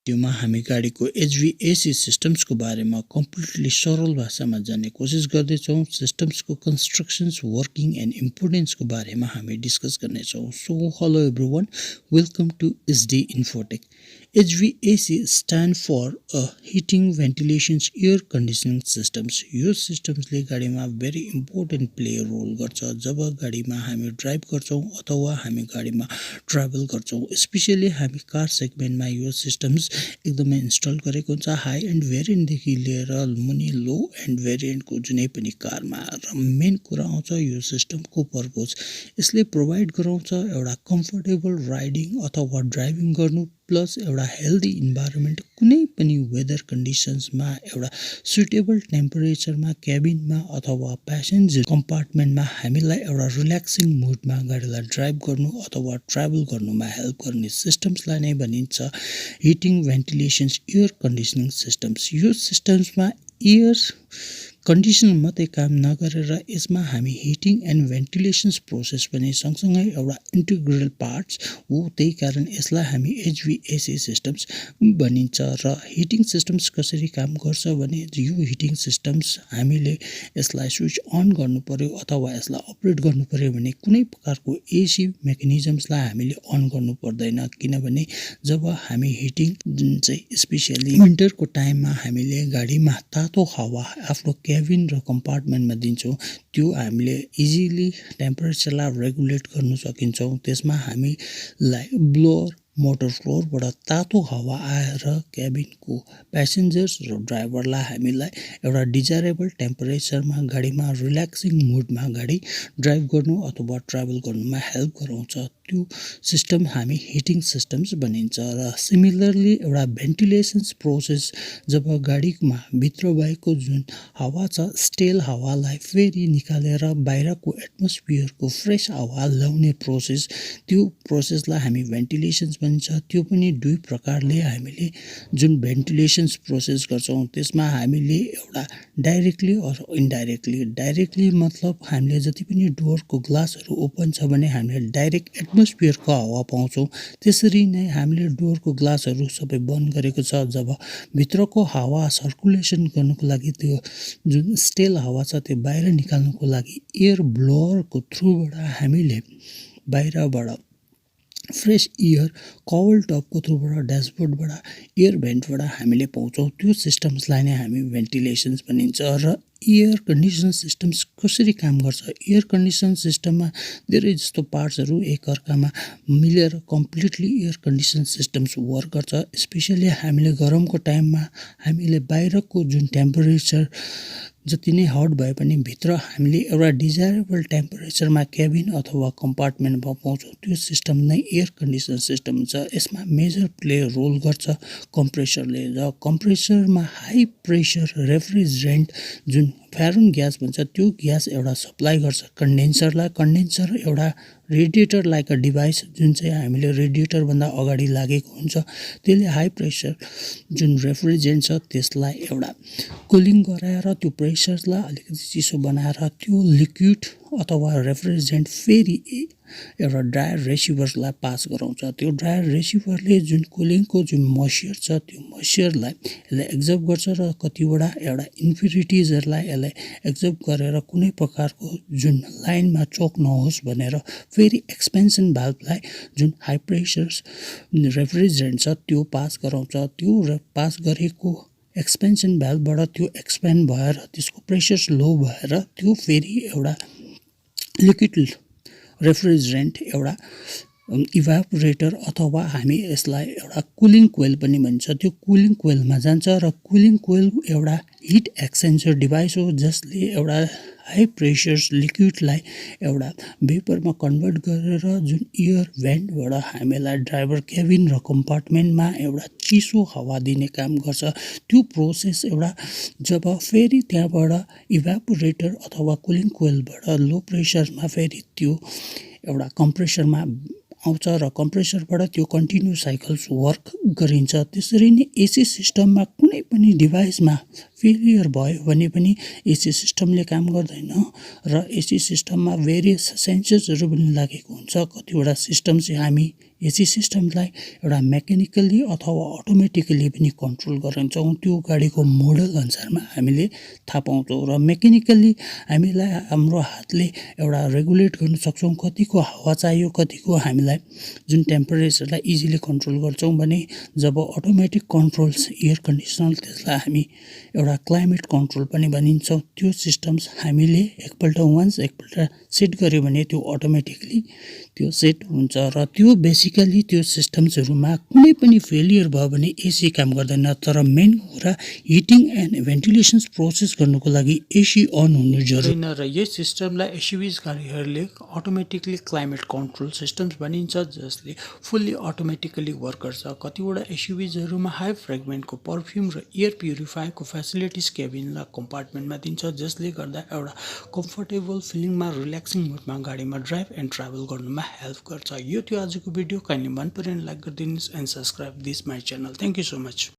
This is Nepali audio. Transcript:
भिडियोमा हामी गाडीको HVAC सिस्टम्सको बारेमा कम्प्लिटली सरल भाषामा जान्ने कोसिस गर्दैछौँ। सिस्टम्सको कन्स्ट्रक्सन्स, वर्किङ एन्ड इम्पोर्टेन्सको बारेमा हामी डिस्कस गर्नेछौँ। So hello everyone, welcome to sdinfotech। HVAC stand for heating, ventilations, air conditioning systems. यो सिस्टम्सले गाडीमा भेरी इम्पोर्टेन्ट प्ले रोल गर्छ जब गाडीमा हामी ड्राइभ गर्छौँ अथवा हामी गाडीमा ट्राभल गर्छौँ। स्पेसली हामी कार सेगमेन्टमा यो सिस्टम्स एकदमै इन्स्टल गरेको हुन्छ। हाई एन्ड भेरिएन्टदेखि लिएर मुनि लो एन्ड भेरिएन्टको जुनै पनि कारमा। र मेन कुरा आउँछ यो सिस्टमको पर्पज। यसले प्रोभाइड गराउँछ एउटा कम्फर्टेबल राइडिङ अथवा ड्राइभिङ गर्नु, प्लस एउटा हेल्दी इन्भाइरोमेन्ट कुनै पनि वेदर कन्डिसन्समा एउटा सुटेबल टेम्परेचरमा क्याबिनमा अथवा प्यासेन्जर कम्पार्टमेन्टमा हामीलाई एउटा रिल्याक्सिङ मुडमा गाडीलाई ड्राइभ गर्नु अथवा ट्राभल गर्नुमा हेल्प गर्ने सिस्टम्सलाई नै भनिन्छ heating, ventilations, air conditioning systems. यो सिस्टम्समा एयर कन्डिसन मात्रै काम नगरेर यसमा हामी हिटिङ एन्ड भेन्टिलेसन्स प्रोसेस पनि सँगसँगै एउटा इन्टिग्रल पार्ट्स हो। त्यही कारण यसलाई हामी HVAC सिस्टम्स भनिन्छ। र हिटिङ सिस्टम्स कसरी काम गर्छ भने यो हिटिङ सिस्टम्स हामीले यसलाई स्विच अन गर्नु पर्यो अथवा यसलाई अपरेट गर्नु पर्यो भने कुनै प्रकारको AC मेकानिजम्सलाई हामीले अन गर्नु पर्दैन। किनभने जब हामी हिटिङ जुन चाहिँ स्पेसली विन्टरको टाइममा हामीले गाडीमा तातो हावा आफ्नो क्याबिन र कम्पार्टमेन्टमा दिन्छौँ, त्यो हामीले इजिली टेम्परेचरलाई रेगुलेट गर्न सकिन्छौँ। त्यसमा हामीलाई ब्लोअर मोटर फ्लोरबाट तातो हावा आएर क्याबिनको प्यासेन्जर्स र ड्राइभरलाई हामीलाई एउटा डिजायरेबल टेम्परेचरमा गाडीमा रिल्याक्सिङ मुडमा गाडी ड्राइभ गर्नु अथवा ट्राभल गर्नुमा हेल्प गराउँछ। त्यो सिस्टम हामी हिटिङ सिस्टम्स भनिन्छ। र सिमिलरली एउटा भेन्टिलेसन्स प्रोसेस, जब गाडीमा भित्र भएको जुन हावा छ स्टेल हावालाई फेरि निकालेर बाहिरको एटमोस्फियरको फ्रेस हावा ल्याउने प्रोसेस, त्यो प्रोसेसलाई हामी भेन्टिलेसन्स भनिन्छ। त्यो पनि दुई प्रकारले हामीले जुन भेन्टिलेसन्स प्रोसेस गर्छौँ त्यसमा हामीले एउटा डाइरेक्टली अर इन्डाइरेक्टली। डाइरेक्टली मतलब हामीले जति पनि डोरको ग्लासहरू ओपन छ भने हामीले डाइरेक्ट एटमोस्फियरको हावा पाउँछौँ। त्यसरी नै हामीले डोरको ग्लासहरू सबै बन्द गरेको छ, जब भित्रको हावा सर्कुलेसन गर्नुको लागि त्यो जुन स्टेल हावा छ त्यो बाहिर निकाल्नुको लागि एयर ब्लोअरको थ्रुबाट हामीले बाहिरबाट फ्रेस एयर कवल टपको थ्रुबाट ड्यासबोर्डबाट एयर भेन्टबाट हामीले पाउँछौँ। त्यो सिस्टम्सलाई नै हामी भेन्टिलेसन्स भनिन्छ। र एयर कन्डिसन सिस्टम्स कसरी काम गर्छ? एयर कन्डिसन सिस्टममा धेरै जस्तो पार्ट्सहरू एकअर्कामा मिलेर completely air condition systems work गर्छ। स्पेसली हामीले गरमको टाइममा हामीले बाहिरको जुन टेम्परेचर जति नै हट भए पनि भित्र हामीले एउटा डिजायरेबल टेम्परेचरमा क्याबिन अथवा कम्पार्टमेन्टमा पाउँछौँ। त्यो सिस्टम नै एयर कन्डिसन सिस्टम छ। यसमा मेजर प्ले रोल गर्छ कम्प्रेसरले। र कम्प्रेसरमा हाई प्रेसर रेफ्रिजरेन्ट जुन फ्यारन ग्यास भन्छ त्यो ग्यास एउटा सप्लाई गर्छ कन्डेन्सरलाई। कन्डेन्सर एउटा रेडिएटर लाइक अ डिभाइस जुन चाहिँ हामीले रेडिएटरभन्दा अगाडि लागेको हुन्छ। त्यसले हाई प्रेसर जुन रेफ्रिजरेन्ट छ त्यसलाई एउटा कुलिङ गराएर त्यो प्रेसरलाई अलिकति चिसो बनाएर त्यो लिक्विड अथवा रेफ्रिजरेन्ट फेरि एउटा ड्रायर रिसिभर्सलाई पास गराउँछ। त्यो ड्रायर रिसिभरले जुन कुलिङको जुन मोइस्चर छ त्यो मोइस्चरलाई यसले एक्जर्ब गर्छ र कतिवटा एउटा इन्फ्युरिटिजहरूलाई यसले एक्जर्ब गरेर कुनै प्रकारको जुन लाइनमा चोक नहोस् भनेर फेरि एक्सपेन्सन भाल्भलाई जुन हाई प्रेसर रेफ्रिजरेन्ट छ त्यो पास गराउँछ। त्यो पास गरेको एक्सपेन्सन भाल्भबाट त्यो एक्सपेन्ड भएर त्यसको प्रेसर लो भएर त्यो फेरि एउटा लिक्विड रेफ्रिजरेन्ट एउटा इभापोरेटर अथवा हामी यसलाई एउटा कुलिङ कोइल पनि भन्छ, त्यो कुलिङ कोइलमा जान्छ। र कुलिङ कोइल एउटा हिट एक्सचेन्जर डिभाइस हो जसले एउटा हाई प्रेसर लिक्विडलाई एउटा भेपरमा कन्भर्ट गरेर जुन एयर भेन्टबाट हामीलाई ड्राइभर क्याबिन र कम्पार्टमेन्टमा एउटा चिसो हावा दिने काम गर्छ। त्यो प्रोसेस एउटा जब फेरि त्यहाँबाट इभापोरेटर अथवा कुलिङ कोइलबाट लो प्रेसरमा फेरि त्यो एउटा कम्प्रेसरमा आउँछ र कम्प्रेसरबाट त्यो कन्टिन्यू साइकल्स वर्क गरिन्छ। त्यसरी नै AC सिस्टममा कुनै पनि डिभाइसमा फेलियर भयो भने पनि एसी सिस्टमले काम गर्दैन र एसी सिस्टममा भेरियस सेन्सर्सहरू पनि लागेको हुन्छ। कतिवटा सिस्टम चाहिँ हामी एसी सिस्टमलाई एउटा मेकानिकल्ली अथवा अटोमेटिकली पनि कन्ट्रोल गरिन्छौँ। त्यो गाडीको मोडल अनुसारमा हामीले थाहा पाउँछौँ र मेकानिकल्ली हामीलाई हाम्रो हातले एउटा रेगुलेट गर्न सक्छौँ कतिको हावा चाहियो, कतिको हामीलाई जुन टेम्परेचरलाई इजिली कन्ट्रोल गर्छौँ भने जब अटोमेटिक कन्ट्रोल्स एयर कन्डिसनर त्यसलाई हामी एउटा क्लाइमेट कन्ट्रोल पनि भनिन्छ। त्यो सिस्टम्स हामीले एकपल्ट सेट गर्यो भने त्यो अटोमेटिकली त्यो सेट हुन्छ र त्यो बेसिकली त्यो सिस्टम्सहरूमा कुनै पनि फेलियर भयो भने एसी काम गर्दैन। तर मेन कुरा हिटिङ एन्ड भेन्टिलेसन प्रोसेस गर्नुको लागि एसी अन हुनु जरुरी होइन र यस सिस्टमलाई एसयुभी गाडीहरूले अटोमेटिकली क्लाइमेट कन्ट्रोल सिस्टम्स भनिन्छ जसले फुल्ली अटोमेटिकली वर्क गर्छ। कतिवटा एसयुभीजहरूमा हाई फ्रेगमेन्टको पर्फ्युम र एयर प्युरिफायरको फेसिलिटिज केबिन र कम्पार्टमेन्टमा दिन्छ जसले गर्दा एउटा कम्फर्टेबल फिलिङमा रिल्याक्सिङ मुडमा गाडीमा ड्राइभ एन्ड ट्राभल गर्नुमा हेल्प गर्छ। यो थियो आजको भिडियो। काइन्डली मन पऱ्यो भने लाइक गरिदिनुहोस् and subscribe this my channel. Thank you so much.